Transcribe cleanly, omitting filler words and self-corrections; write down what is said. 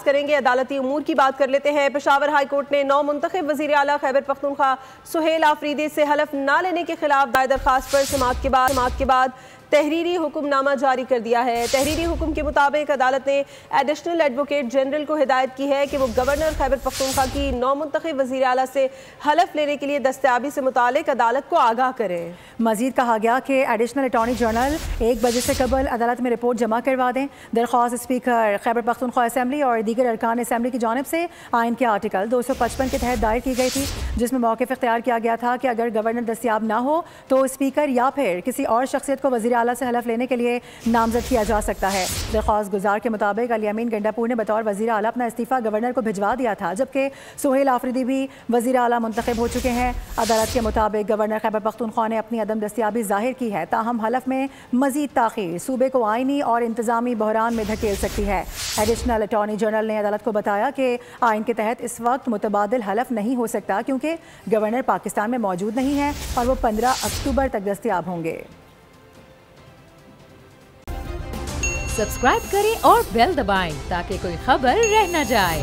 करेंगे। अदालती उमूर की बात कर लेते हैं। पेशावर हाई कोर्ट ने 9 मुंतखब वज़ीर आला खैबर पख्तूनख्वा सुहेल आफरीदी से हलफ न लेने के खिलाफ दायर दरखास्त पर समाअत के बाद तहरीरी हुक्मनामा जारी कर दिया है। तहरीरी हुक्म के मुताबिक अदालत ने एडिशनल एडवोकेट जनरल को हिदायत की है कि वो गवर्नर खैबर पख्तूनख्वा की 9 मुंतखब वज़ीर आला से हलफ लेने के लिए दस्तयाबी से मुतालिक अदालत को आगाह करें। मजीद कहा गया कि एडिशनल अटॉर्नी जनरल 1 बजे से कबल अदालत में रिपोर्ट जमा करवा दें। दरख्वास्त स्पीकर खैबर पख्तूनख्वा असम्बली और दीगर अरकान असम्बली की जानिब से आइन के आर्टिकल 255 के तहत दायर की गई थी, जिसमें मौक़िफ़ इख्तियार किया गया था कि अगर गवर्नर दस्तयाब ना हो तो स्पीकर या फिर किसी और शख्सियत को वज़ीर आला से हलफ लेने के लिए नामजद किया जा सकता है। दरख्वास्त गुजार के मुताबिक अली अमीन गंडापुर ने बतौर वज़ीर आला अपना इस्तीफ़ा गवर्नर को भिजवा दिया था, जबकि सुहेल आफरीदी भी वज़ीर आला मुंतखब हो चुके हैं। अदालत के मुताबिक गवर्नर खैबर पख्तूनख्वा ने अपनी अदम दस्तयाबी जाहिर की है, ताहम हलफ में मजीद ताख़ीर सूबे को आइनी और इंतज़ामी बहरान में धकेल सकती है। एडिशनल अटॉर्नी जनरल ने अदालत को बताया कि आइन के तहत इस वक्त मुतबादिल हलफ नहीं हो सकता, क्योंकि गवर्नर पाकिस्तान में मौजूद नहीं है और वो 15 अक्टूबर तक दस्तयाब होंगे। सब्सक्राइब करें और बेल दबाएं ताकि कोई खबर रह न जाए।